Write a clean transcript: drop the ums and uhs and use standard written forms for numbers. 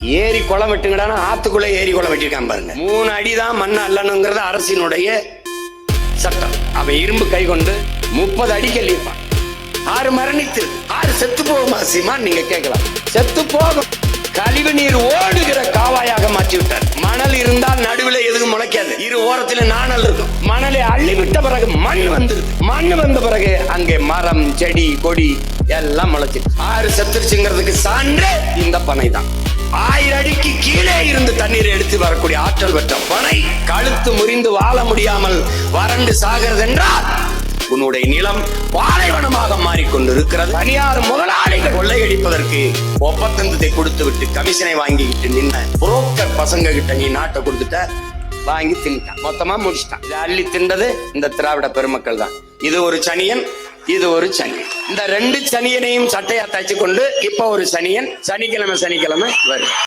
ஏரி குளம் வெட்டுங்கடானா ஆத்துக்குள்ள ஏரி குளம் வெட்டிருக்கான் பாருங்க. 3 அடிதான் மண் அல்லணுங்கிறது அரசினுடைய சட்டம். அவன் இரும்பு கை கொண்டு 30 அடி கல்லிப்பான். 6 மரணித்து 6 செத்து போகுமா சீமான்? நீங்க கேட்கலாம். செத்து போகும். கழிவு நீர் ஓடுகிற காவாயாக மாற்றி விட்டார். மணல் இருந்தால் நடுவில் எதுவும் முளைக்காது. இரு ஓரத்தில் நாணல் இருக்கும். மணலை அள்ளிவிட்ட பிறகு மண் வந்துருது. மண் வந்த பிறகு அங்கே மரம் செடி கொடி எல்லாம் முளைச்சு 6 செத்துருச்சுங்கிறதுக்கு சான்று இந்த பனை தான். 1000 அடிக்கு கீழே இருந்து தண்ணீர் எடுத்து வரக்கூடிய ஆற்றல் பெற்ற பனை கழுத்து முறிந்து வாழ முடியாமல் வறண்டு சாகிறது என்றால் உன்னுடைய நிலம் பாலைவனமாக மாறிக்கொண்டிருக்கிறது. தனியார் முதலாளிகள் கொள்ளையடிப்பதற்கு ஒப்பந்தத்தை கொடுத்து விட்டு கமிஷனை வாங்கிக்கிட்டு நின்ன புரோக்கர் பசங்க கிட்ட நீ நாட்டை கொடுத்துட்ட, வாங்கி தின்ட்டான், மொத்தமா முடிச்சிட்டான். இதை அள்ளி தின்றது இந்த திராவிட பெருமக்கள் தான். இது ஒரு சனியன், இது ஒரு சனியன். இந்த 2 சனியனையும் சட்டையா தச்சு கொண்டு இப்ப ஒரு சனியன் சனிக்கிழமை வரும்.